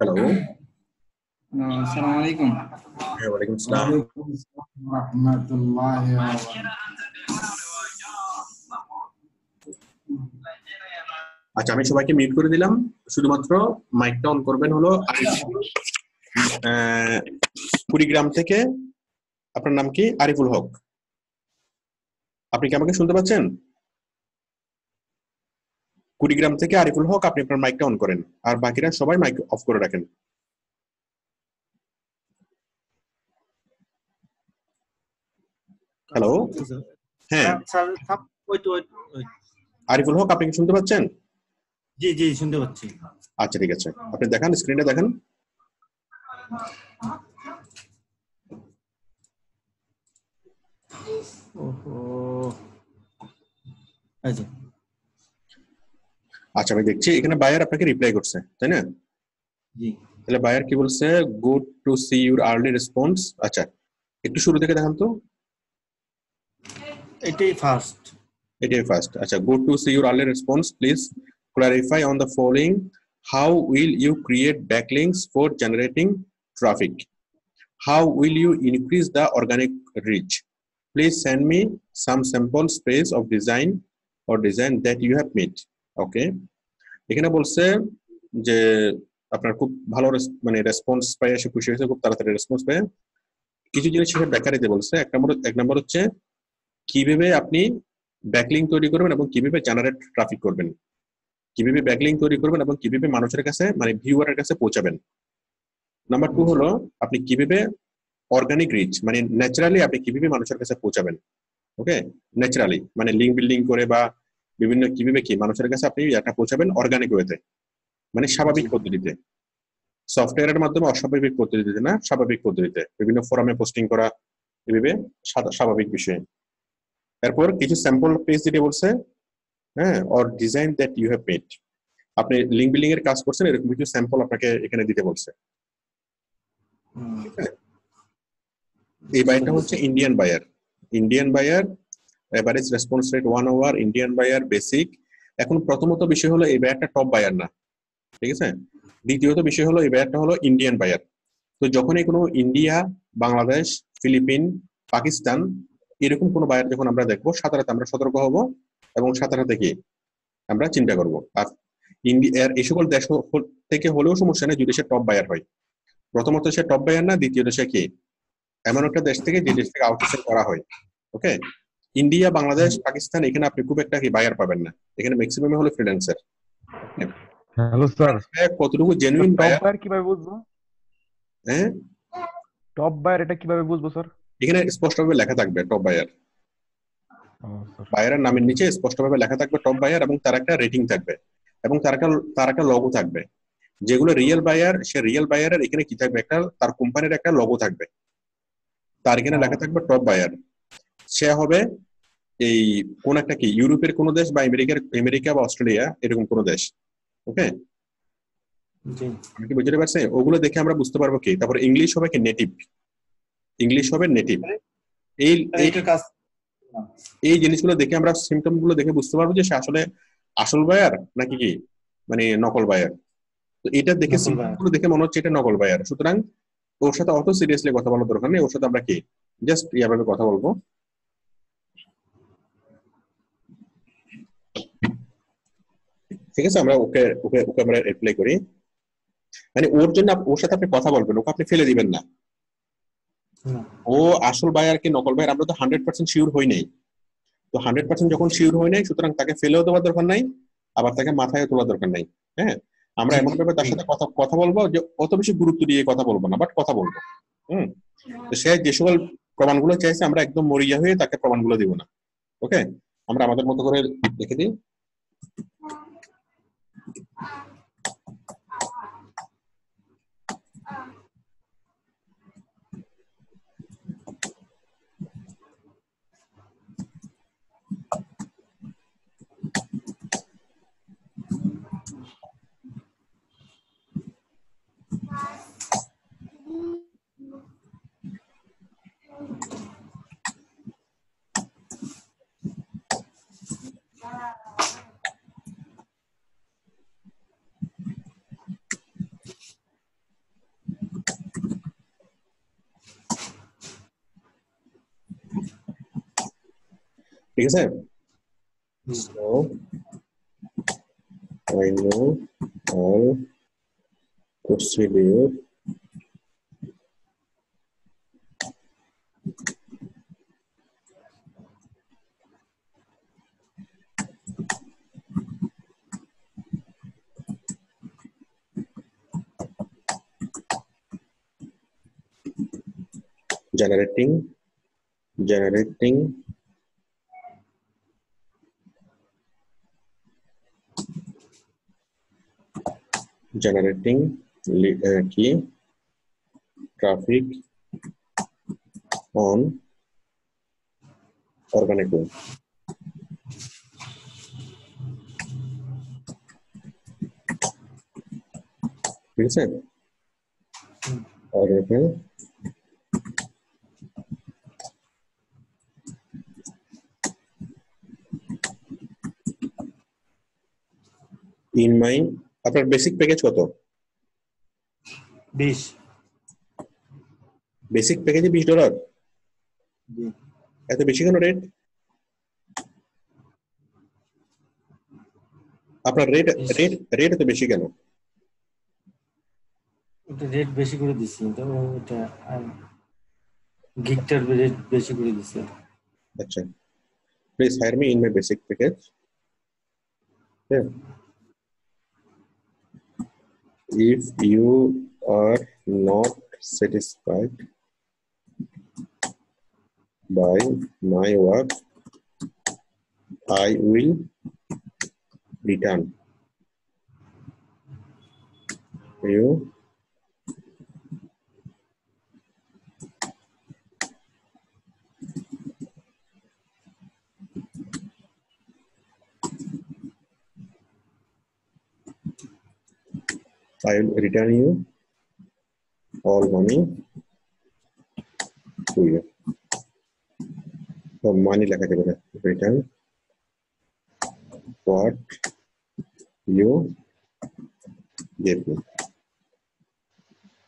Hello. Assalamu alaikum. Walaikum salam. আচ্ছা, আমি সবাইকে মিউট করে দিলাম, শুধুমাত্র মাইকটা অন করবেন হলো কুড়িগ্রাম থেকে। আপনার নাম কি? আরিফুল হক। আপনি কি আমাকে শুনতে পাচ্ছেন? কুড়িগ্রাম থেকে আরিফুল হক, আপনি আপনার মাইকটা অন করেন, আর বাকিরা সবাই মাইক অফ করে রাখেন। হ্যালো। হ্যাঁ আরিফুল হক, আপনি কি শুনতে পাচ্ছেন? জি জি শুনতে পাচ্ছি। আচ্ছা ঠিক আছে, আপনি দেখান, স্ক্রিনে দেখান। আচ্ছা আমি দেখছি এখানে বায়ার আপনাকে রিপ্লাই করছে, তাই না? জি। তাহলে বায়ার কি বলছে? Good to see your early response. আচ্ছা একটু শুরু থেকে দেখান তো। এটাই ফার্স্ট। এটাই ফার্স্ট। আচ্ছা, good to see your early response, please clarify on the following, how will you create backlinks for generating traffic, how will you increase the organic reach, please send me some sample space of design that you have made. Okay, এখানে বলছে যে আপনার খুব ভালো মানে response পায়, সে খুশি হয়েছে, খুব তাড়াতাড়ি রেসপন্স পায়। কিছু জিনিস সে ব্যাখ্যা দিতে বলছে। এক নম্বর হচ্ছে কিভাবে আপনি ব্যাকলিং তৈরি করবেন এবং কিভাবে জেনারেট ট্রাফিক করবেন, কিভাবে ব্যাকলিং তৈরি করবেন এবং কিভাবে মানুষের কাছে মানে ভিউয়ারের কাছে পৌঁছাবেন। নাম্বার 2 হলো আপনি কিভাবে অর্গানিক রিচ মানে ন্যাচারালি আপনি কিভাবে মানুষের কাছে পৌঁছাবেন। ওকে, ন্যাচারালি মানে লিঙ্ক বিল্ডিং করে বা বিভিন্ন কিভাবে কি মানুষের কাছে আপনি এটা পৌঁছাবেন অর্গানিক ওয়েতে, মানে স্বাভাবিক পদ্ধতিতে, সফটওয়্যারের মাধ্যমে অস্বাভাবিক পদ্ধতিতে না, স্বাভাবিক পদ্ধতিতে বিভিন্ন ফোরামে পোস্টিং করা, এভাবে স্বাভাবিক বিষয়ে। তারপর কিছু স্যাম্পল পেজ দিতে বলছে, হ্যাঁ, or design that you have made, আপনি লিঙ্ক বিল্ডিং এর কাজ করছেন এরকম কিছু স্যাম্পল আপনাকে এখানে দিতে বলছে। এই বায়ারটা হচ্ছে Indian buyer. Indian buyer, average response rate 1 hour, Indian buyer, basic. এখন প্রথমত বিষয় হলো এই বায়ারটা টপ বায়ার না, ঠিক আছে। দ্বিতীয়ত বিষয় হলো এই বায়ারটা হলো ইন্ডিয়ান বায়ার। তো যখনই কোনো ইন্ডিয়া, বাংলাদেশ, ফিলিপিন, পাকিস্তান এরকম কোনো বায়ার যখন আমরা দেখবো, সাথে সাথে আমরা সতর্ক হব এবং সাথে সাথে কি আমরা চিন্তা করব। আর ইন্ডিয়ার এই সকল দেশ থেকে হলেও সমস্যা নেই যদি সে টপ বায়ার হয়। প্রথমত সে টপ বায়ার না, দ্বিতীয়ত সে কি এমন একটা দেশ থেকে যে দেশ থেকে আউটসোর্সিং করা হয়। ওকে, ইন্ডিয়া, বাংলাদেশ, পাকিস্তান এখানে আপনি খুব একটা কি বায়ার পাবেন না, এখানে ম্যাক্সিমাম হলো ফ্রিল্যান্সার। হ্যালো স্যার, কতটুকু জেনুইন বায়ার কিভাবে বুঝবো? হ্যাঁ, টপ বায়ার এটা কিভাবে বুঝবো স্যার? এখানে স্পষ্টভাবে লেখা থাকবে টপ বায়ার, বায়ারের নামের নিচে স্পষ্টভাবে লেখা থাকবে টপ বায়ার, এবং তার একটা রেটিং থাকবে এবং তার একটা লোগো থাকবে। যেগুলো রিয়েল বায়ার, সে রিয়েল বায়ারের এখানে কি থাকবে, একটা তার কোম্পানির একটা লোগো থাকবে, তার এখানে লেখা থাকবে টপ বায়ার। সে হবে এই কোন একটা কি ইউরোপের কোন দেশ বা আমেরিকা বা অস্ট্রেলিয়া এরকম কোন দেশ। ওকে, আমি কি বুঝতে পারছি? ওগুলো দেখে আমরা বুঝতে পারবো কি। তারপর ইংলিশ হবে কি নেটিভ, ইংলিশ হবে নেটিভ। এই জিনিসগুলো দেখে আমরা সিমটম গুলো দেখে বুঝতে পারবো যে সে আসলে আসল বায়ার নাকি কি মানে নকল বায়ার। তো এটা দেখে সিমটম গুলো দেখে মনে হচ্ছে এটা নকল বায়ার, সুতরাং ওর সাথে অত সিরিয়াসলি কথা বলার দরকার নেই। ওর সাথে আমরা কি জাস্ট ইয়াভাবে কথা বলবো। ঠিক আছে, আমরা ওকে ওকে ওকে আমরা রিপ্লাই করি, মানে ওর জন্য ওর সাথে আপনি কথা বলবেন, ওকে আপনি ফেলে দিবেন না। ও আসল বায়ার কি নকল বায়ার আমরা তো 100% শিওর হই নাই। তো 100% যখন শিওর হই নাই, সুতরাং তাকে ফেলেও দেওয়ার দরকার নাই, আবার তাকে মাথায় তোলার দরকার নাই। হ্যাঁ, আমরা এমন ভাবে তার সাথে কথা বলবো যে অত বেশি গুরুত্ব দিয়ে কথা বলবো না, বাট কথা বলবো। তো সে যে সকল প্রমাণগুলো চাইছে আমরা একদম মরিয়া হয়ে তাকে প্রমাণগুলো দিব না। ওকে, আমরা আমাদের মতো করে লিখে দিই। ठीक है so I know all procedure generating key traffic on organic web ठीक है organic web in my আপনার বেসিক প্যাকেজ কত 20 বেসিক প্যাকেজে $20 জি এত বেশি কেন রেট আপনার রেট এত বেশি কেন ওটা রেট বেশি করে দিছি তো ওটা গিগটার রেট বেশি করে দিছি আচ্ছা please hire me in my basic package yeah. If you are not satisfied by my work I will return you I will return you all money to you. So money like return what you gave me.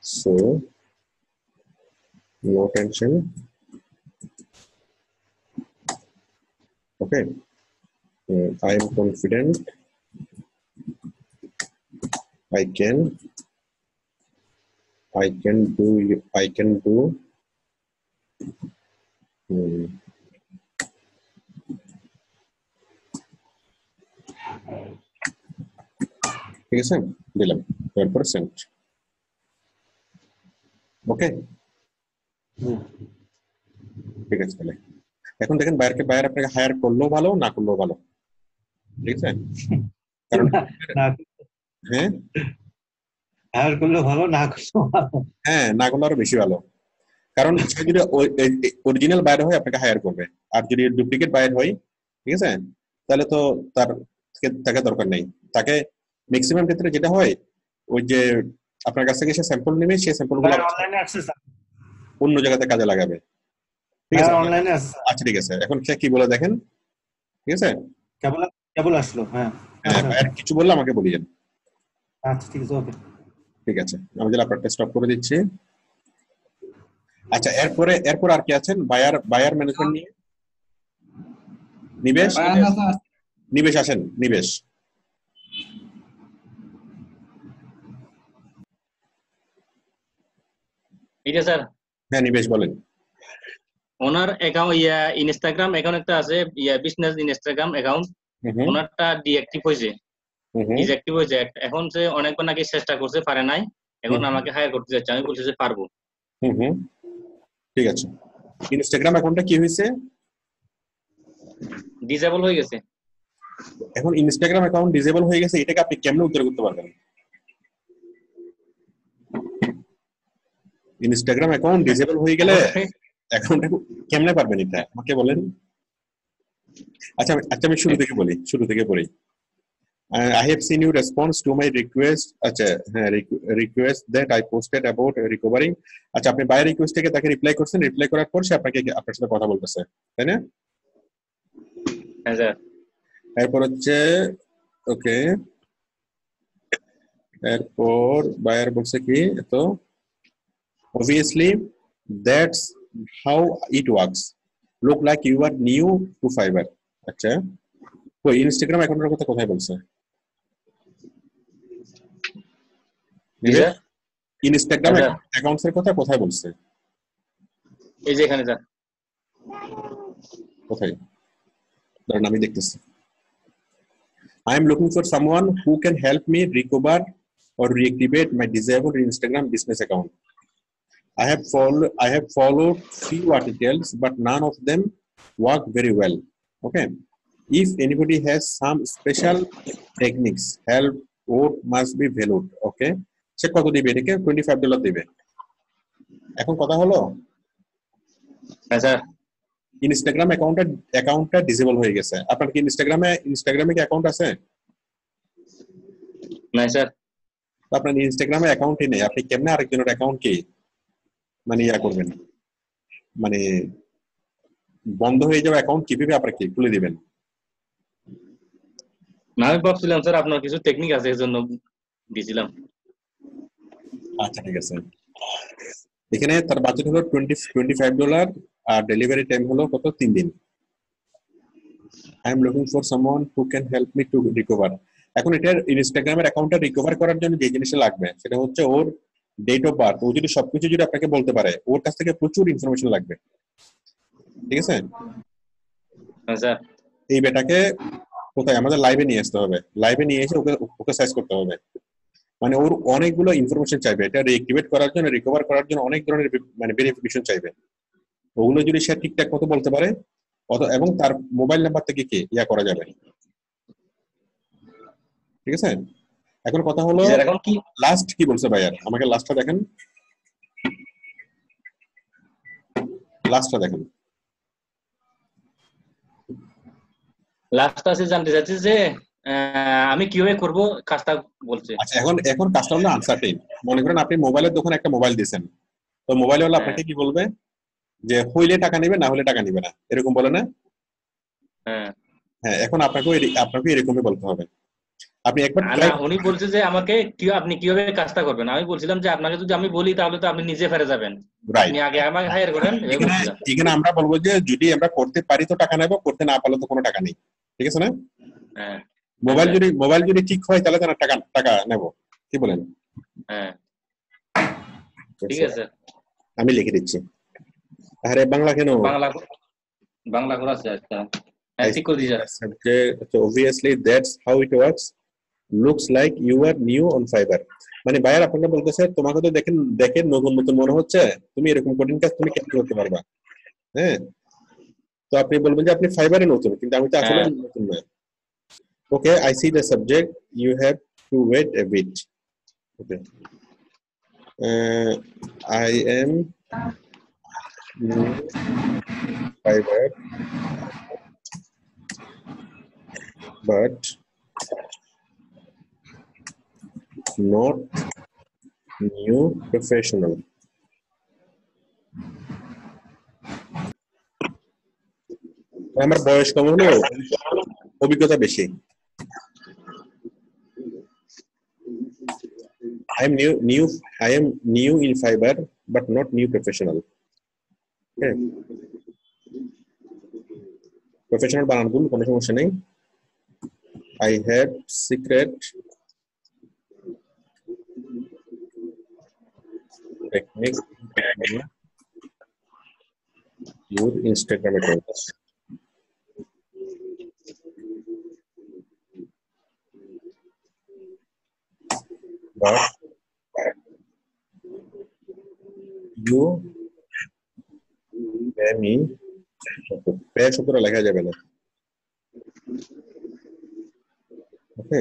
So no tension. Okay. I am confident I can do ঠিক আছে দিলাম 12% ওকে ঠিক আছে তাহলে এখন দেখেন buyer আপনাকে higher করলেও ভালো না করলেও ভালো ঠিক আছে কারণ হ্যাঁ হায়ার করলে ভালো না করলে ভালো হ্যাঁ না করলে আরো বেশি ভালো কারণ সে যদি অরিজিনাল বায়ার হয় আপনাকে হায়ার করবে আর যদি ডুপ্লিকেট বায়ার হয় ঠিক আছে তাহলে তো তাকে দরকার নেই তাকে ম্যাক্সিমাম ক্ষেত্রে যেটা হয় ওই যে আপনার কাছ থেকে সে স্যাম্পল নেবে সেই স্যাম্পলগুলো অনলাইনে অ্যাক্সেস অন্য জায়গাতে কাজে লাগাবে ঠিক আছে অনলাইনে আছে আচ্ছা ঠিক আছে এখন সে কি বলে দেখেন ঠিক আছে কেবল আসলো হ্যাঁ বায়ার কিছু বললে আমাকে বলিয়েন আচ্ছা ঠিক আছে ওকে ঠিক আছে আমি তাহলে আপনারটা স্টপ করে দিচ্ছি আচ্ছা এরপর আর কি আছেন বায়ার ম্যানেজমেন্ট নিয়ে নিবেশ আসেন নিবেশ ঠিক আছে স্যার হ্যাঁ নিবেশ বলেন ওনার অ্যাকাউন্ট ইনস্টাগ্রাম অ্যাকাউন্ট একটা আছে বিজনেস ইনস্টাগ্রাম অ্যাকাউন্ট ওনারটা ডিঅ্যাক্টিভ হয়েছে ডিঅ্যাক্টিভ হয়েছে এখন সে অনেকবার নাকি চেষ্টা করছে পারে নাই এখন আমাকে হায়ার করতে যাচ্ছে আমি বলছি যে পারবো ঠিক আছে ইনস্টাগ্রাম অ্যাকাউন্টটা কি হয়েছে ডিসেবল হয়ে গেছে এখন ইনস্টাগ্রাম অ্যাকাউন্ট ডিসেবল হয়ে গেছে এটাকে আপনি কেমনে উদ্ধার করতে পারবেন ইনস্টাগ্রাম অ্যাকাউন্ট ডিসেবল হয়ে গেলে অ্যাকাউন্টটা কেমনে পারবেন এটা আমাকে বলেন আচ্ছা আমি শুরু থেকে বলি I have seen your response to my request আচ্ছা হ্যাঁ request that I posted about recovering আচ্ছা আপনি বাই রিকোয়েস্ট থেকে তাকে রিপ্লাই করছেন রিপ্লাই করার পর সে আপনার সাথে কথা বলতেছে তাই না হ্যাঁ স্যার এরপর হচ্ছে ওকে এরপর বায়ার বলছে কি তো obviously that's how it works look like you are new to Fiverr. আচ্ছা, তো ইনস্টাগ্রাম অ্যাকাউন্টের কথা কোথায় বলছে? ইনস্টাগ্রাম অ্যাকাউন্টসের কথা কোথায় বলছে? এই যে এখানে স্যার। কোথায়? দাঁড়ান আমি দেখতেছি। I am looking for someone who can help me recover or reactivate my disabled Instagram business account. I have followed few articles, but none of them work very well. Okay. If anybody has some special techniques, help or must be valued. Okay. সে কত দিবে এটাকে? $25 দিবে। এখন কথা হলো, হ্যাঁ sir, Instagram অ্যাকাউন্টটা disable হয়ে গেছে। আপনার কি ইনস্টাগ্রামে কি অ্যাকাউন্ট আছে? না স্যার। আপনার ইনস্টাগ্রামে অ্যাকাউন্টই নেই, আপনি কেমনে আরেকজনের অ্যাকাউন্ট কি মানে ইয়া করবেন? মানে বন্ধ হয়ে যাওয়া অ্যাকাউন্ট কিভাবে আপনাকে খুলে দিবেন? না আমি ভাবছিলাম স্যার আপনার কিছু টেকনিক আছে এর জন্য দিয়েছিলাম। আচ্ছা ঠিক আছে। এখানে তার বাজেট হলো $25 আর ডেলিভারি টাইম হলো কত? 3 দিন। I am looking for someone who can help me to recover. এখন এটার ইনস্টাগ্রামের অ্যাকাউন্টটা রিকভার করার জন্য যে জিনিসটা লাগবে সেটা হচ্ছে ওর ডেট অফ বার্থ। ও যদি সবকিছু যদি আপনাকে বলতে পারে, ওর কাছ থেকে প্রচুর ইনফরমেশন লাগবে। ঠিক আছে? হ্যাঁ স্যার। এই বেটাকে কোথায় আমাদের লাইভে নিয়ে আসতে হবে, লাইভে নিয়ে এসে ওকে সার্চ করতে হবে। মানে ওর অনেকগুলো ইনফরমেশন চাইবে, এটা রিঅ্যাক্টিভেট করার জন্য, রিকভার করার জন্য অনেক ধরনের মানে ভেরিফিকেশন চাইবে। ওগুলো যদি সে ঠিকঠাক মতো বলতে পারে এবং তার মোবাইল নাম্বার থেকে কি ইয়া করা যাবে। ঠিক আছে? এখন কথা হলো এখন কি লাস্ট কি বলছে ভাইয়ার, আমাকে লাস্টটা দেখেন, লাস্টটা দেখেন। লাস্ট আছে জানতে চাচ্ছি যে আমি কিভাবে করব কাজটা বলছে। আচ্ছা, এখন কাজটা হলো আনসার্টেইন। মনে করেন আপনি মোবাইলের দোকানে একটা মোবাইল দিয়েছেন, তো মোবাইল ওয়ালা আপনাকে কি বলবে যে হইলে টাকা নিবে, না হলে টাকা নিবে না, এরকম বলে না? হ্যাঁ হ্যাঁ, এখন আপনাকে এরকমই বলতে হবে। আপনি একবার না, উনি বলছে যে আমাকে আপনি কিভাবে কাজটা করবেন। আমি বলছিলাম যে আপনাকে যদি আমি বলি তাহলে তো আপনি নিজে ফেরে যাবেন, আপনি আগে আমাকে হায়ার করেন। এখানে আমরা বলবো যে যদি আমরা করতে পারি তো টাকা নেব, করতে না পারলে তো কোনো টাকা নেই। ঠিক আছে না? হ্যাঁ, মোবাইল যদি ঠিক হয় তাহলে তো টাকা নেব। কি বলেন? হ্যাঁ ঠিক আছে। আমি লিখে দিচ্ছি। আরে বাংলা কেন? বাংলা করা আছে। আচ্ছা হ্যাঁ ঠিক করে দিয়েছি। So obviously that's how it works. Looks like you are new on Fiverr. মানে ভাইয়ার আপনাকে বলতেছে তোমাকে তো দেখেন নতুন নতুন মনে হচ্ছে, তুমি এরকম কঠিন কাজ তুমি কেমন করতে পারবা? হ্যাঁ, তো আপনি বলবেন যে আপনি ফাইবারে নতুন, কিন্তু আমি তো আসলে নতুন না। ওকে, I see the subject. You have to wait a bit. Okay. I am new Fiverr, but not new professional. আমার বয়স কম হলো, অভিজ্ঞতা বেশি। I am new in Fiverr, but not new professional. Okay. Professional বানান ভুল, কোনো সমস্যা নেই। I have secret technique your Instagram account. But you pay me, pay শব্দটা লেখা যাবে না। ওকে,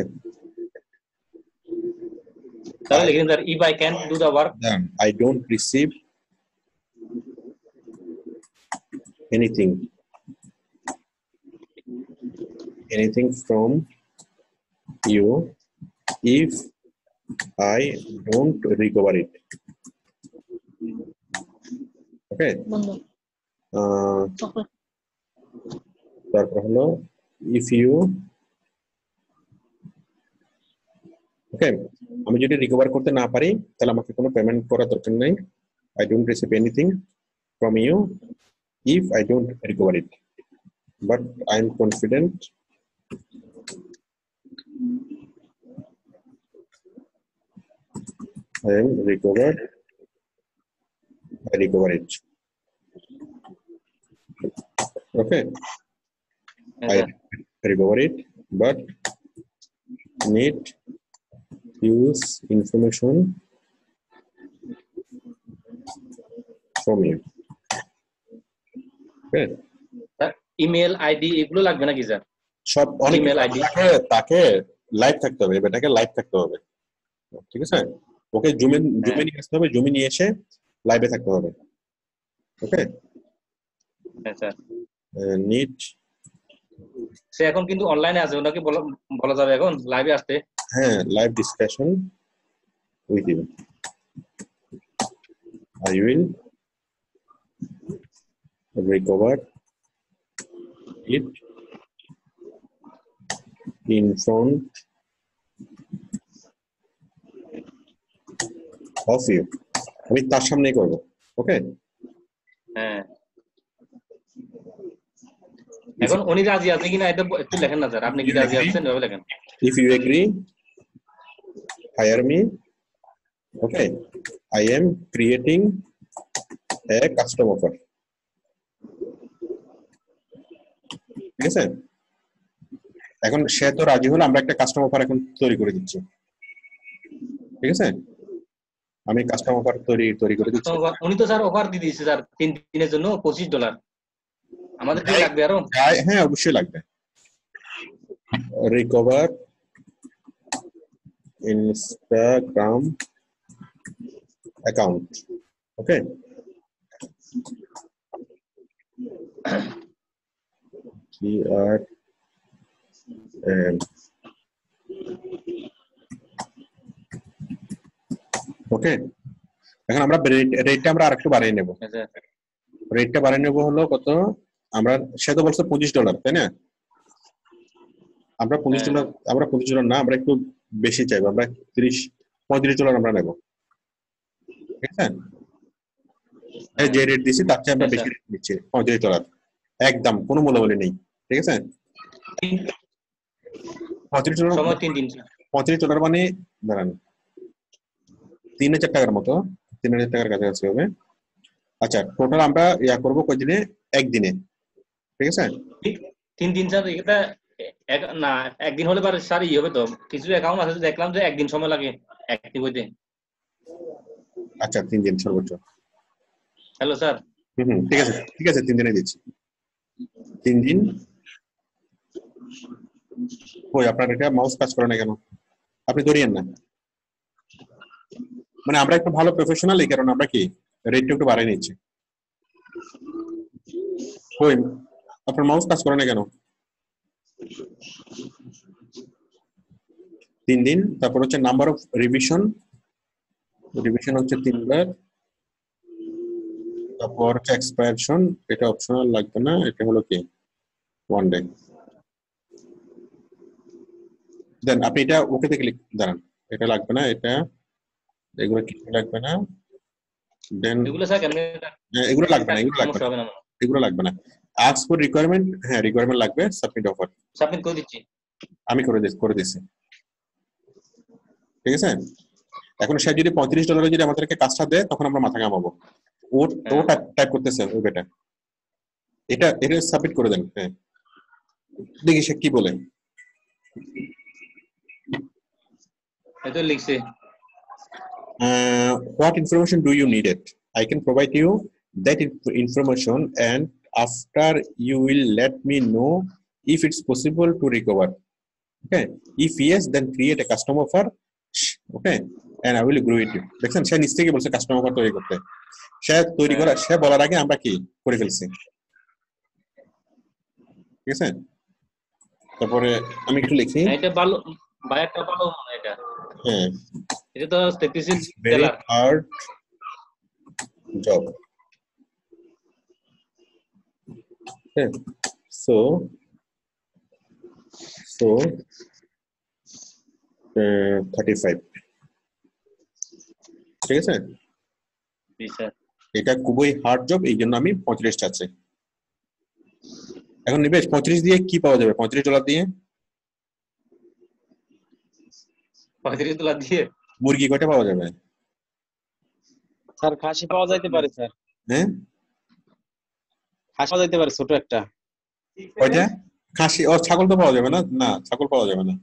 তাহলে লিখেন sir, if I can do the work, I don't receive anything from you if I don't recover it. Okay. তারপর হলো if you, ওকে, আমি যদি রিকভার করতে না পারি তাহলে আমাকে কোনো পেমেন্ট করার দরকার নেই। I don't receive anything from you if I don't recover it, but I'm confident I recover it. Okay, I recover it, but need use information from you. Okay. Email ID এগুলো লাগবে নাকি sir? সব অনেক email ID তাকে live থাকতে হবে, এটাকে live থাকতে হবে, ঠিক আছে? ওকে জুমে নিয়ে আসতে হবে, জুমে নিয়ে এসে লাইভে থাকতে হবে। ওকে স্যার, নিট সে এখন কিন্তু অনলাইনে আছে, ওনাকে বলা যাবে এখন লাইভে আসতে? হ্যাঁ, live discussion with you. I will recover it in front of you. আমি তার সামনেই করব। ওকে, হ্যাঁ। এখন উনি রাজি আছে কিনা এটা একটু লেখেন না স্যার, আপনি কি রাজি আছেন এভাবে লেখেন। If you agree, hire me. Okay, I am creating a custom offer. ঠিক আছে, এখন সে তো রাজি হলো, আমরা একটা কাস্টম অফার এখন তৈরি করে দিচ্ছি। ঠিক আছে, আমি কাস্টম অফার তৈরি করে দিচ্ছি। উনি তো স্যার অফার দিয়ে দিয়েছে স্যার 3 দিনের জন্য $25। আমাদের কি লাগবে আরো? হ্যাঁ, অবশ্যই লাগবে। Recover Instagram account. Okay, okay, এখন আমরা রেটটা আমরা আরেকটু বাড়িয়ে নেব। রেটটা বাড়িয়ে নেব হলো কত? আমরা সে তো বলছে $25, তাই না? আমরা $25 না, আমরা একটু বেশি চাইবো, আমরা $35 আমরা নেব। ঠিক আছে, যে রেট দিছি তার চেয়ে আমরা বেশি রেট নিচ্ছি, $35 একদম, কোনো মূল্যবলি নেই। ঠিক আছে, $35 মানে দাঁড়ান, 3000 টাকার মতো, 3000 টাকার কাছাকাছি হবে। আচ্ছা, টোটাল আমরা ইয়া করবো কয়দিনে? একদিনে। ঠিক আছে, 3 দিন স্যার। এটা না একদিন হলে পারে স্যার, হবে তো কিছু অ্যাকাউন্ট আছে দেখলাম যে একদিন সময় লাগে অ্যাক্টিভ হইতে। আচ্ছা, 3 দিন সর্বোচ্চ। Hello sir. ঠিক আছে 3 দিনে দিচ্ছি। 3 দিন। ওই আপনার এটা মাউস কাজ করে না কেন? আপনি ধরিয়েন না, মানে আমরা একটু ভালো প্রফেশনাল, এই কারণে আমরা কি রেটটা একটু বাড়িয়ে নিচ্ছি। ওই আপনার মাউস কাজ করে না কেন? 3 দিন। তারপর হচ্ছে নাম্বার অফ রিভিশন হচ্ছে 3 বার। তারপর হচ্ছে এক্সপায়ারশন, এটা অপশনাল লাগবে না, এটা হলো কি 1 ডে। দেন আপনি এটা ওকে তে ক্লিক, দাঁড়ান, এটা লাগবে না, এগুলো কিছু লাগবে না। দেন এগুলো স্যার কেমনে? এগুলো লাগবে না, এগুলো লাগবে না। আস্ক ফর রিকোয়ারমেন্ট, হ্যাঁ রিকোয়ারমেন্ট লাগবে। সাবমিট অফার, সাবমিট করে দিচ্ছি, আমি করে দিচ্ছি। ঠিক আছে, এখন সে যদি $35 যদি আমাদেরকে কাজটা দেয়, তখন আমরা মাথা ঘামাবো। ও টাইপ করতেছে ওই বেটা, এটা সাবমিট করে দেন। হ্যাঁ, দেখি সে কি বলে। এটা লিখছে, what information do you need it? I can provide you that information, and after you will let me know if it's possible to recover. Okay, if yes, then create a custom offer. Okay, and I will agree with you. দেখেন, সে নিজ থেকে বলছে custom offer তৈরি করতে। সে বলার আগে আমরা কি করে ফেলছি। ঠিক আছে, তারপরে আমি একটু লিখি। এটা ভালো ভাই, একটা ভালো এটা। হ্যাঁ, এটা তো statistic very hard job. Okay, so 35। ঠিক আছে, এটা খুবই হার্ড জব, এই জন্য আমি 35 চাচ্ছি। এখন নিবেশ 35 দিয়ে কি পাওয়া যাবে? $35 দিয়ে $35 দিয়ে মুরগি কয়টা পাওয়া যাবে? স্যার খাসি পাওয়া যাইতে পারে স্যার, হ্যাঁ, খাসি পাওয়া যাইতে পারে ছোট একটা। কয়টা? খাসি ও ছাগল তো পাওয়া যাবে না, না ছাগল পাওয়া যাবে না।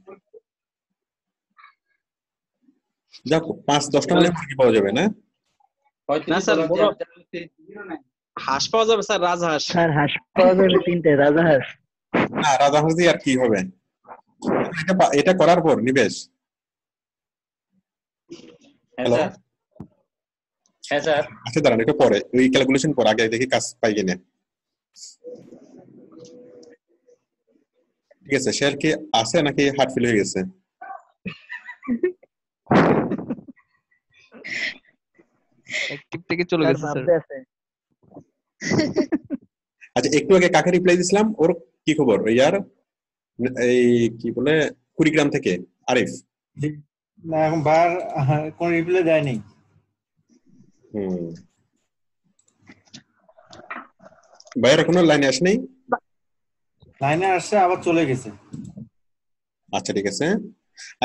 যাক 5-10টা মনে হয় মুরগি পাওয়া যাবে না? না স্যার বড় হাঁস পাওয়া যাবে স্যার, রাজহাঁস। স্যার হাঁস পাওয়া যাবে 3টে, রাজাহাঁস। না রাজাহাঁস দিয়ে আর কি হবে? এটা করার পর নিবেশ, হ্যালো, হ্যাঁ স্যার আচ্ছা দাঁড়ান একটু পরে ওই ক্যালকুলেশন পর, আগে দেখি কাজ পাই কিনা। ঠিক আছে, শেয়ার কি আছে নাকি হার্ট ফিল হয়ে গেছে? অ্যাক্টিভ থেকে চলে গেছে স্যার। ভাবতে আছে। আচ্ছা একটু আগে কাকে রিপ্লাই দিছিলাম, ওর কি খবর? ইয়ার এই কি বলে কুড়িগ্রাম থেকে আরিফ। না এখন বার কোন রিপ্লাই দেয়নি। ভাইয়ার এখনো লাইনে আসেনি? লাইনে আসছে আবার চলে গেছে। আচ্ছা ঠিক আছে।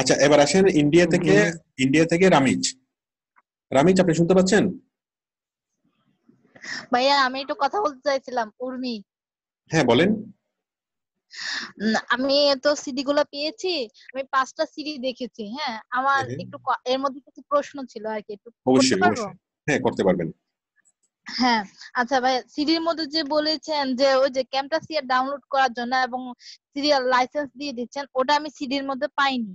আচ্ছা এবার আসেন ইন্ডিয়া থেকে রামিজ। রামিজ আপনি শুনতে পাচ্ছেন? ভাইয়া আমি একটু কথা বলতে চাইছিলাম। উর্মি, হ্যাঁ বলেন। আমি তো সিডি গুলো পেয়েছি, আমি 5টা সিডি দেখেছি। হ্যাঁ, আমার একটু এর মধ্যে কিছু প্রশ্ন ছিল আর কি, একটু করতে অবশ্যই পারবো? অবশ্যই, হ্যাঁ করতে পারবেন। হ্যাঁ, আচ্ছা ভাই, সিডির মধ্যে যে বলেছেন যে ওই যে ক্যামটাসিয়া ডাউনলোড করার জন্য এবং সিরিয়াল লাইসেন্স দিয়ে দিচ্ছেন, ওটা আমি সিডির মধ্যে পাইনি।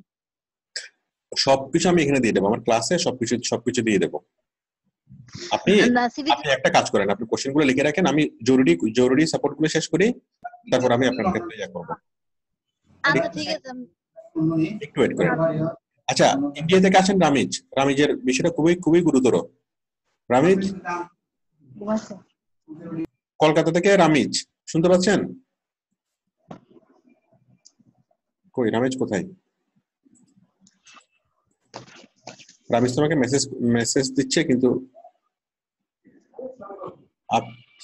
সবকিছু আমি এখানে দিয়ে দেবো, আমার ক্লাসে সবকিছু দিয়ে দেবো। আপনি না সিডি আপনি একটা কাজ করেন, আপনি কোশ্চেন গুলো লিখে রাখেন, আমি জরুরি সাপোর্ট গুলো শেষ করি, তারপর আমি আপনাকে ইয়া করবো। আচ্ছা ঠিক আছে। একটু ওয়েট করেন। আচ্ছা ইন্ডিয়া থেকে আসেন রামিজ। রামিজের বিষয়টা খুবই গুরুতর। রামিজ, কলকাতা থেকে রামিজ শুনতে পাচ্ছেন? কই রামিজ কোথায়? রামিজ তোমাকে মেসেজ দিচ্ছে কিন্তু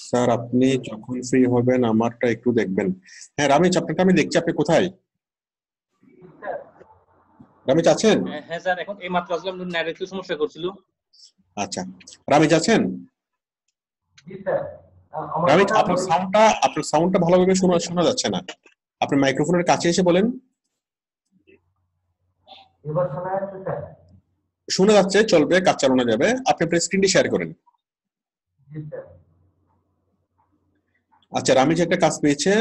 স্যার আপনি যখন ফ্রি হবেন আমারটা একটু দেখবেন। হ্যাঁ রামিজ আপনারটা আমি দেখছি, আপনি কোথায়? রামিজ আছেন? হ্যাঁ স্যার, এখন এই মাত্র আসলাম, নেট একটু সমস্যা করছিল। আচ্ছা রামিজ আছেন? রামিজ আপনার সাউন্ডটা ভালোভাবে শোনা যাচ্ছে না, আপনি মাইক্রোফোনের কাছে এসে বলেন। এবার শোনা যাচ্ছে স্যার? শোনা যাচ্ছে, চলবে, কাজ চালানো যাবে। আপনি আপনার স্ক্রিনটি শেয়ার করেন। জি স্যার। আচ্ছা রামিজ একটা কাজ পেয়েছে,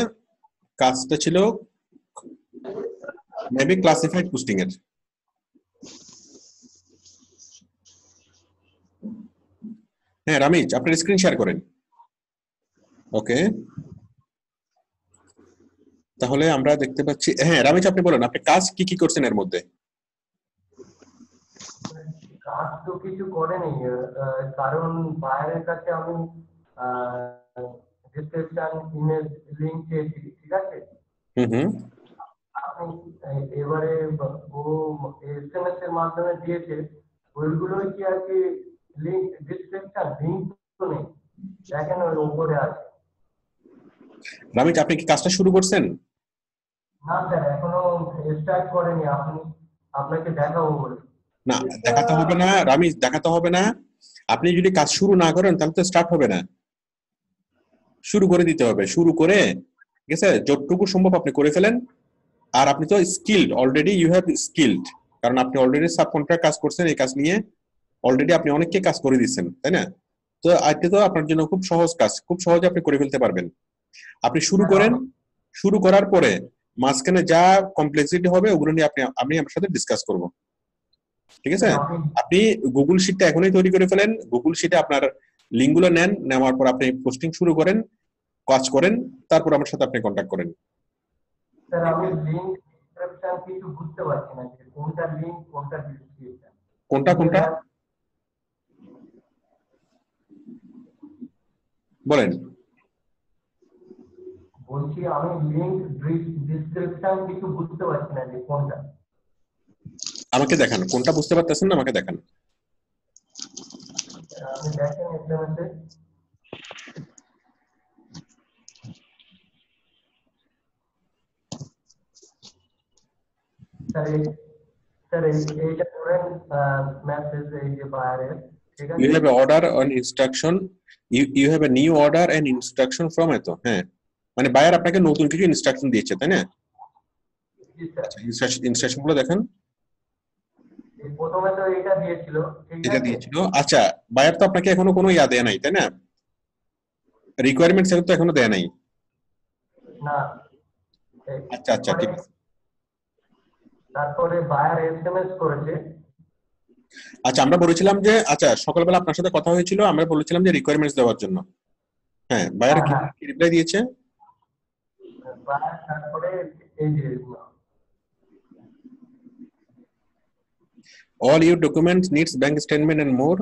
কাজটা ছিল মেবি ক্লাসিফাইড পোস্টিং এর। হ্যাঁ রামিজ আপনার স্ক্রিন শেয়ার করেন। ওকে, তাহলে আমরা দেখতে পাচ্ছি। হ্যাঁ রামিজ আপনি বলেন আপনি কাজ কি করছেন এর মধ্যে? কাজ তো কিছু করেনি, কারণ বাইরের কাছে আমি ডিসক্রিপশন ইমেজ লিংক চেয়েছি, ঠিক আছে? আপনি এবারে ও এসএমএস এর মাধ্যমে দিয়েছে, ওইগুলো কি আর কি লিংক ডিসক্রিপশন লিংক তো নেই, দেখেন ওই উপরে আছে। রামিজ আপনি কি কাজটা শুরু করছেন? না স্যার এখনো স্টার্ট করেনি, আপনাকে দেখাবো বলে। না দেখাতে হবে না রামিজ, দেখাতে হবে না। আপনি যদি কাজ শুরু না করেন তাহলে তো স্টার্ট হবে না, শুরু করে দিতে হবে। শুরু করে ঠিক আছে, যতটুকু সম্ভব আপনি করে ফেলেন। আর আপনি তো skilled, already you have skilled, কারণ আপনি অলরেডি সাব কন্ট্রাক্ট কাজ করছেন, এই কাজ নিয়ে অলরেডি আপনি অনেককে কাজ করে দিচ্ছেন, তাই না? তো আজকে তো আপনার জন্য খুব সহজ কাজ, খুব সহজে আপনি করে ফেলতে পারবেন। আপনি শুরু করেন, শুরু করার পরে মাঝখানে যা কমপ্লেক্সিটি হবে ওগুলো নিয়ে আমি আপনার সাথে ডিসকাস করব, ঠিক আছে? আপনি গুগল শিটটা এখনই তৈরি করে ফেলেন, গুগল শিটে আপনার লিঙ্কগুলো নেন, নেওয়ার পর আপনি পোস্টিং শুরু করেন, কাজ করেন, তারপর আমার সাথে আপনি কন্ট্যাক্ট করেন। স্যার আমি লিংক ডিসক্রিপশন কিছু বুঝতে পারছি না যে কোনটা লিংক কোনটা ডিসক্রিপশন, কোনটা বলেন। বলছি আমি লিংক ডিসক্রিপশন কিছু বুঝতে পারছি না যে কোনটা। আমাকে দেখান, কোনটা বুঝতে পারতেছেন না আমাকে দেখান। আপনি দেখেন এসএমএস এ। স্যার এইটা করেন মেসেজ এই যে বাইরে ঠিক আছে You have an order on instruction. You have a new order and instruction from এতো হ্যাঁ মানে বায়ার আপনাকে নতুন কিছু ইনস্ট্রাকশন দিয়েছে তাই না জি স্যার ইনস্ট্রাকশন গুলো দেখেন এই প্রথমে তো এটা দিয়েছিল ঠিক এটা আছে দিয়েছিল আচ্ছা বায়ার তো আপনাকে এখনো কোনো ইয়া দেয় নাই তাই না রিকোয়ারমেন্টস তো এখনো দেয় নাই না আচ্ছা আচ্ছা ঠিক আছে তারপরে বায়ার এসএমএস করেছে আচ্ছা আমরা বলেছিলাম যে আচ্ছা সকালবেলা আপনার সাথে কথা হয়েছিল আমরা বলেছিলাম যে রিকোয়ারমেন্টস দেওয়ার জন্য হ্যাঁ বায়ার কি রিপ্লাই দিয়েছে বায়ার তারপরে এই যে all your documents needs bank statement and more.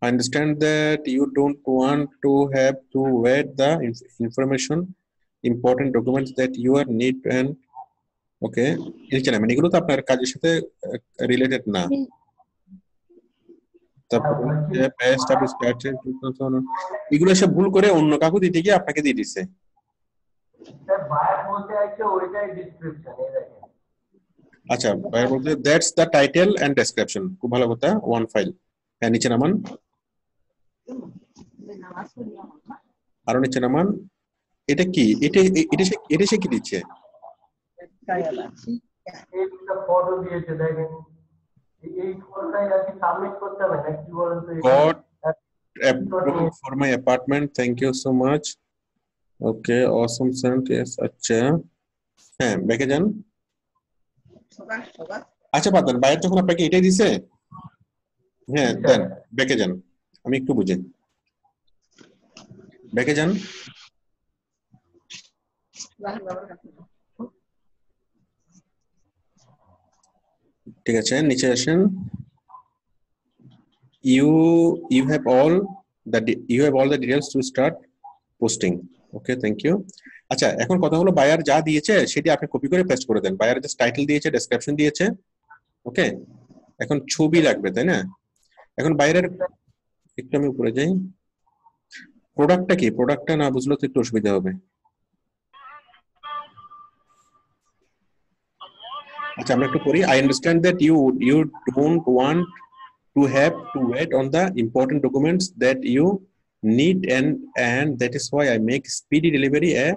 I understand that you don't want to have to wait the information important documents that you are need and okay এখানে মানে এগুলো তো আপনার কাজের সাথে রিলেটেড না তারপরে পেস্ট অফ স্ট্যাটাস এগুলো সব ভুল করে অন্য কাউকে দিতে গিয়ে আপনাকে দিয়ে দিয়েছে স্যার বায়ার বলতে আছে ওইটাই ডেসক্রিপশন এই দেখেন আচ্ছা বায়ার বলতে that's the title and description খুব ভালো কথা ওয়ান ফাইল হ্যাঁ নিচে নামান আরো নিচে নামান এটা কি এটা সে কি দিচ্ছে একটা ফটো দিয়েছে দেখেন এই ফটোটাই আছে সাবমিট করতে হবে না কি বলেন তো got approved for my apartment thank you so much okay awesome sent yes আচ্ছা হ্যাঁ ব্যাকে যান আচ্ছা বাদ দেন বায়ার যখন আপনাকে এটাই দিছে হ্যাঁ দেন ব্যাকে যান আমি একটু বুঝি ব্যাকে যান ঠিক আছে নিচে আসেন you have all the details to start posting okay thank you আচ্ছা এখন কথা হলো বায়ার যা দিয়েছে সেটা আপনি কপি করে পেস্ট করে দেন বায়ার জাস্ট টাইটেল দিয়েছে ডেসক্রিপশন দিয়েছে ওকে এখন ছবি লাগবে তাই না এখন বাইরের একটু আমি উপরে যাই প্রোডাক্টটা কি প্রোডাক্টটা না বুঝলে তো একটু অসুবিধা হবে আচ্ছা আমরা একটু করি I understand that you don't want to have to wait on the important documents that you need and that is why I make speedy delivery a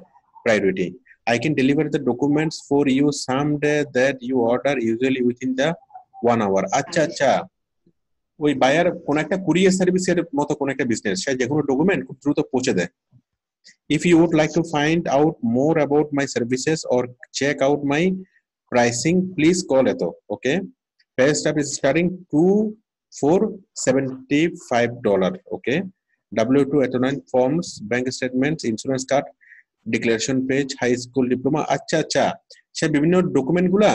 priority. I can deliver the documents for you someday that you order usually within the 1 hour. আচ্ছা আচ্ছা ওই buyer কোন একটা courier সার্ভিসের মতো কোন একটা business সে যে কোনো ডকুমেন্ট খুব দ্রুত পৌঁছে দেয় If you would like to find out more about my services or check out my pricing please call eto okay pay stub is starting for $75 okay W2 Etonine forms bank statements insurance card declaration page high school diploma আচ্ছা আচ্ছা সে বিভিন্ন document গুলা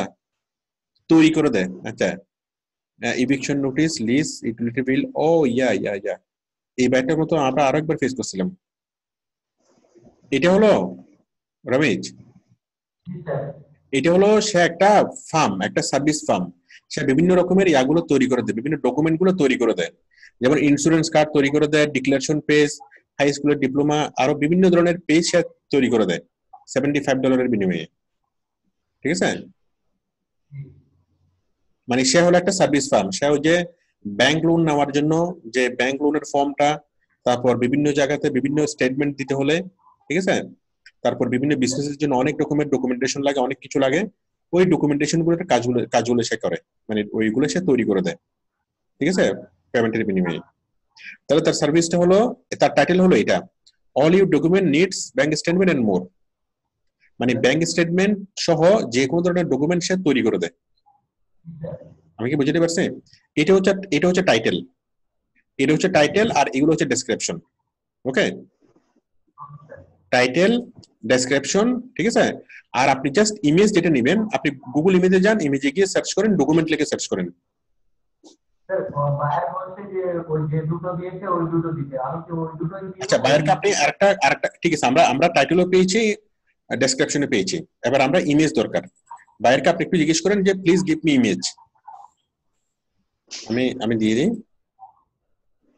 তৈরি করে দেয় আচ্ছা eviction notice lease utility bill oh yeah এই batter মতো আমরা আরেকবার ফেস করছিলাম এটা হলো রমেশ এটা হলো সে একটা ফার্ম একটা সার্ভিস ফার্ম সে বিভিন্ন রকমের ইয়াগুলো তৈরি করে দেয় বিভিন্ন ডকুমেন্ট গুলো তৈরি করে দেয় যেমন ইন্স্যুরেন্স কার্ড তৈরি করে দেয় ডিক্লারেশন পেজ হাই স্কুলের ডিপ্লোমা আরো বিভিন্ন ধরনের পেজ সে তৈরি করে দেয় $75 বিনিময়ে ঠিক আছে মানে সে হলো একটা সার্ভিস ফার্ম সে ওই যে ব্যাংক লোন নেওয়ার জন্য যে ব্যাংক লোনের ফর্মটা তারপর বিভিন্ন জায়গাতে বিভিন্ন স্টেটমেন্ট দিতে হলে ঠিক আছে তারপর বিভিন্ন বিজনেসের জন্য অনেক রকমের ডকুমেন্টেশন লাগে অনেক কিছু লাগে ওই ডকুমেন্টেশন গুলোর কাজগুলো সে করে মানে ওইগুলো সে তৈরি করে দেয় ঠিক আছে পেমেন্টের বিনিময়ে তাহলে তার সার্ভিসটা হলো তার টাইটেল হলো এটা all your document needs bank statement and more মানে ব্যাংক স্টেটমেন্ট সহ যে কোনো ধরনের ডকুমেন্ট সে তৈরি করে দেয় আমি কি বুঝতে পারছি এটা হচ্ছে টাইটেল আর এগুলো হচ্ছে ডেসক্রিপশন ওকে টাইটেল ডেসক্রিপশন ঠিক আছে আর আপনি জাস্ট ইমেজ যেটা নেবেন আপনি গুগল ইমেজে যান ইমেজে গিয়ে সার্চ করেন ডকুমেন্ট লিখে সার্চ করেন স্যার বায়ার বলছে যে ওই যে দুটো দিয়েছে ওই দুটো দিতে আমি কি ওই দুটোই দিয়ে আচ্ছা বায়ারকে আপনি আরেকটা ঠিক আছে আমরা টাইটেলও পেয়েছি ডেসক্রিপশনে পেয়েছি এবার আমরা ইমেজ দরকার বায়ারকে আপনি একটু জিজ্ঞেস করেন যে প্লিজ গিভ মি ইমেজ আমি দিয়ে দিই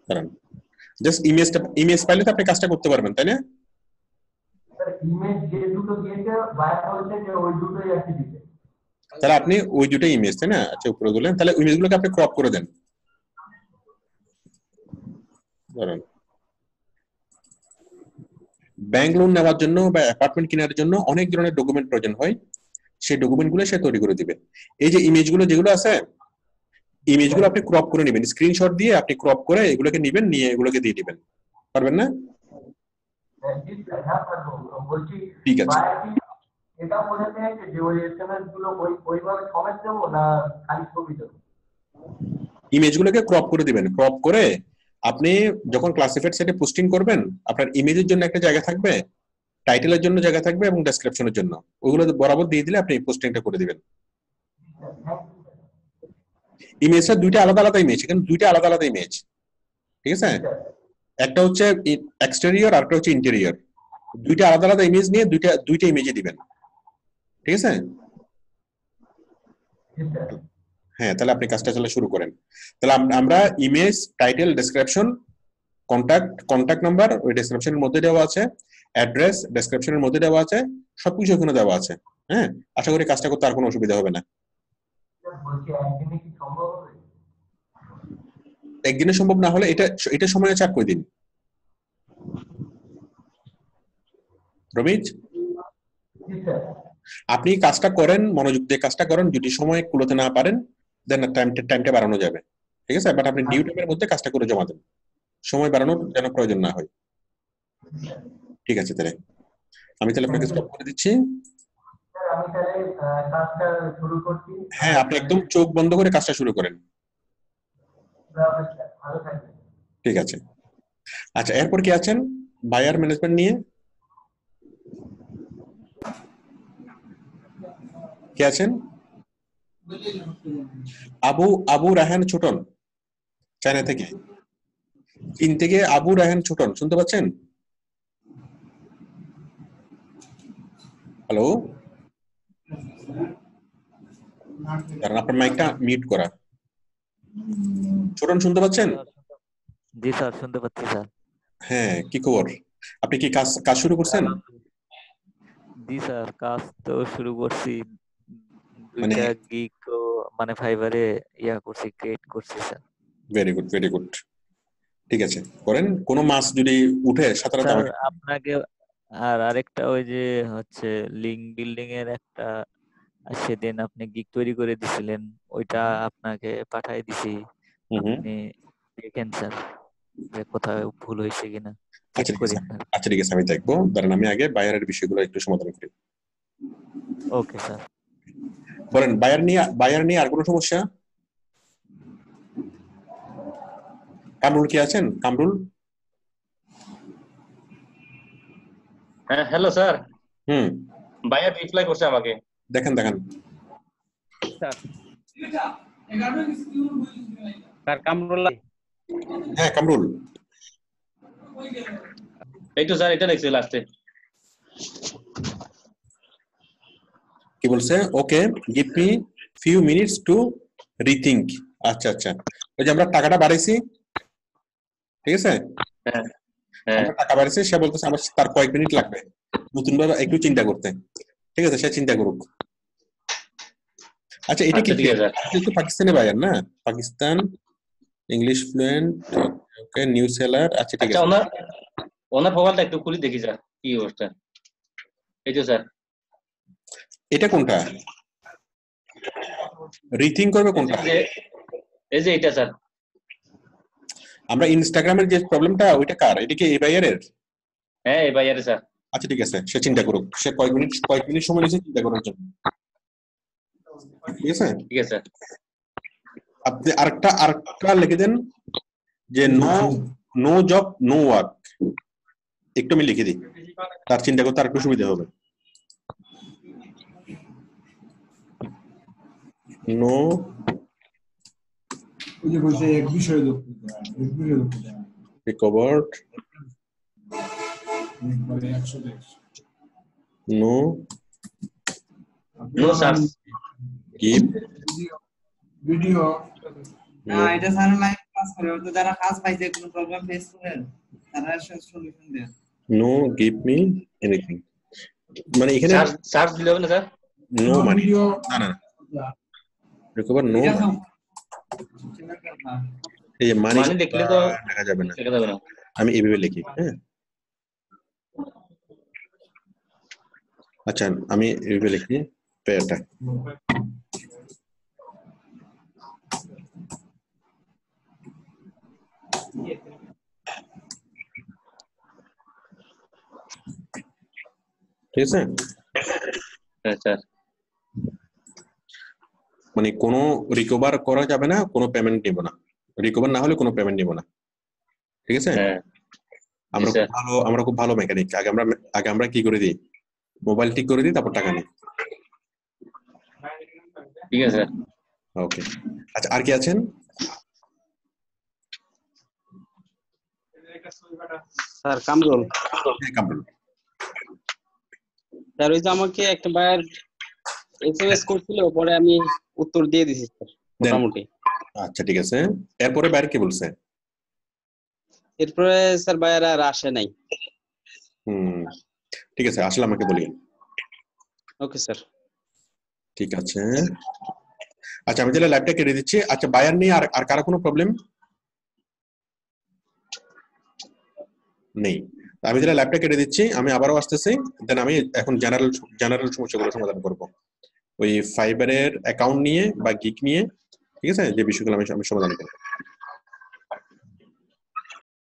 কারণ জাস্ট ইমেজ পাইলে তো আপনি কাজটা করতে পারবেন তাই না স্যার ইমেজ যে দুটো দিয়েছে বায়ার বলছে যে ওই দুটোই আছে দিতে তাহলে আপনি ওই দুটো ইমেজ, তাই না? আচ্ছা উপরে দিলেন, তাহলে ইমেজগুলোকে আপনি ক্রপ করে দেন। ধরেন ব্যাংক লোন নেওয়ার জন্য বা অ্যাপার্টমেন্ট কেনার জন্য অনেক ধরনের ডকুমেন্ট প্রয়োজন হয়, সেই ডকুমেন্টগুলো সে তৈরি করে দিবে। এই যে ইমেজগুলো যেগুলো আছে, ইমেজগুলো আপনি ক্রপ করে নেবেন, স্ক্রিনশট দিয়ে আপনি ক্রপ করে এগুলোকে নেবেন, নিয়ে এগুলোকে দিয়ে দিবেন। পারবেন না? বলছি ঠিক আছে। এটা বলে দেয় যে ওই এসএমএস গুলো ওইভাবে সমেত দেবো না খালি ছবি দেবো? ইমেজগুলোকে ক্রপ করে দিবেন। ক্রপ করে আপনি যখন ক্লাসিফাইড সাইটে পোস্টিং করবেন, আপনার ইমেজের জন্য একটা জায়গা থাকবে, টাইটেলের জন্য জায়গা থাকবে এবং ডেসক্রিপশনের জন্য, ওইগুলো বরাবর দিয়ে দিলে আপনি পোস্টিংটা করে দিবেন। ইমেজটা দুইটা আলাদা আলাদা ইমেজ, এখানে দুইটা আলাদা আলাদা ইমেজ, ঠিক আছে? একটা হচ্ছে এক্সটেরিয়র আর একটা হচ্ছে ইন্টেরিয়র। দুইটা আলাদা আলাদা ইমেজ নিয়ে দুইটা ইমেজে দিবেন, ঠিক আছে? হ্যাঁ, তাহলে আপনি কাজটা চলে শুরু করেন। তাহলে আমরা image, title, description, contact number ওই ডেসক্রিপশনের মধ্যে দেওয়া আছে, অ্যাড্রেস ডেসক্রিপশনের মধ্যে দেওয়া আছে, সবকিছু ওখানে দেওয়া আছে। হ্যাঁ, আশা করি কাজটা করতে আর কোনো অসুবিধা হবে না। একদিনে সম্ভব না হলে এটা সময় চাক করে দিন। রমিজ, আপনি কাজটা করেন, মনোযোগ দিয়ে কাজটা করেন। যদি সময় কুলোতে না পারেন দেন টাইমটা বাড়ানো যাবে, ঠিক আছে? বাট আপনি ডিউ টাইমের মধ্যে কাজটা করে জমা দেন, সময় বাড়ানোর যেন প্রয়োজন না হয়। ঠিক আছে, তাহলে আমি আপনাকে স্টপ করে দিচ্ছি। আমি তাহলে কাজটা শুরু করছি। হ্যাঁ, আপনি একদম চোখ বন্ধ করে কাজটা শুরু করেন। ভালো থাকবেন। ঠিক আছে। আচ্ছা, এরপর কি আছেন বায়ার ম্যানেজমেন্ট নিয়ে? কে আছেন? আবু রায়হান ছোটন, চায়না থেকে। চীন থেকে আবু রায়হান ছোটন, শুনতে পাচ্ছেন? হ্যালো, আপনার মাইকটা মিউট করা। ছোটন, শুনতে পাচ্ছেন? জি স্যার, শুনতে পাচ্ছি স্যার। হ্যাঁ, কি খবর? আপনি কি কাজ শুরু করছেন? জি স্যার, কাজ তো শুরু করছি। দুইটা গিগ মানে ফাইবারে করছি, ক্রিয়েট করছি sir. Very good, very good. ঠিক আছে, করেন। কোনো মাস যদি উঠে সাঁতারে স্যার আপনাকে আর আরেকটা ওই যে হচ্ছে লিংক বিল্ডিং এর একটা সেদিন আপনি গিগ তৈরি করে দিছিলেন, ওইটা আপনাকে পাঠিয়ে দিছি। আপনি দেখেন স্যার যে কোথাও ভুল হয়েছে কিনা। আচ্ছা ঠিক আছে, আমি দেখবো। দাঁড়ান, আমি আগে বায়ারের বিষয়গুলো একটু সমাধান করি। Okay sir. বলেন, বায়ার নিয়ে আর কোনো সমস্যা? কামরুল কি আছেন? কামরুল? হ্যাঁ, হ্যালো স্যার। বায়ার রিপ্লাই করছে আমাকে। দেখেন স্যার কামরুল। হ্যাঁ কামরুল, এই তো স্যার, এটা দেখছি লাস্টে। কি বলছে? Okay, give me few minutes to rethink. আচ্ছা, ওই যে আমরা টাকাটা বাড়াইছি, ঠিক আছে? আমরা টাকা বাড়াইছি, সে বলতেছে আমার তার কয়েক মিনিট লাগবে নতুন ভাবে একটু চিন্তা করতে। ঠিক আছে, সে চিন্তা করুক। আচ্ছা, এটা কি পাকিস্তানি বায়ার না? পাকিস্তান, ইংলিশ ফ্লুয়েন্ট, ওকে, নিউ সেলার। আচ্ছা ঠিক আছে, ওনার প্রোফাইলটা একটু খুলে দেখি স্যার কি অবস্থা। এই তো স্যার, এটা কোনটা রিথিঙ্ক করবে? কোনটা? এই যে এটা স্যার। আমরা ইনস্টাগ্রামের যে প্রবলেমটা, ওইটা কার? এটা কি এই বায়ারের? হ্যাঁ, এই বায়ারের স্যার। আচ্ছা ঠিক আছে, সে চিন্তা করুক। সে কয়েক মিনিট সময় নিয়েছে চিন্তা করার জন্য। ঠিক আছে, আপনি আরেকটা লিখে দেন যে নো জব নো ওয়ার্ক। একটু আমি লিখে দিই, তার চিন্তা করতে আরেকটু সুবিধা হবে। No recovered, no search, give video না, এটা স্যার লাইভ ক্লাস করে। তো যারা কাজ পাইছে কোনো প্রবলেম ফেস করেন তারা সলিউশন দেন। no give me anything, মানে এখানে সার্চ দিলে হবে না স্যার? নো মানে না রিকভার নো এই যে মানি মানে দেখলে তো দেখা যাবে না, দেখা যাবে না। আমি এইভাবে লিখি। হ্যাঁ আচ্ছা আমি এইভাবে লিখি পেটা। ঠিক আছে আচ্ছা মানে কোনো রিকভার করা যাবে না, কোনো পেমেন্ট নিব না, রিকভার না হলে কোনো পেমেন্ট নিব না। ঠিক আছে আমরা খুব ভালো মেকানিক। আগে আমরা কি করে দিই, মোবাইল ঠিক করে দিই, তারপর টাকা নিই। ঠিক আছে ওকে আচ্ছা আর কি আছেন? স্যার কামরুল। হ্যাঁ কামরুল স্যার ওই যে আমাকে একটা বার এসএমএস করছিল, পরে আমি উত্তর দিয়ে দিছি স্যার মোটামুটি। আচ্ছা ঠিক আছে, এরপরে বাইরে কি বলছে? এরপরে স্যার বাইরে আর আসে নাই। ঠিক আছে আসলে আমাকে বলিয়েন। ওকে স্যার ঠিক আছে। আচ্ছা আমি তাহলে ল্যাবটা কেটে দিচ্ছি। আচ্ছা বায়ার নিয়ে আর কারো কোনো প্রবলেম নেই? আমি তাহলে ল্যাবটা কেটে দিচ্ছি, আমি আবারও আসতেছি, দেন আমি এখন জেনারেল সমস্যাগুলো সমাধান করব ওই ফাইবারের অ্যাকাউন্ট নিয়ে বা গিক নিয়ে। ঠিক আছে, যে বিষয়গুলো আমি সমাধান করবো।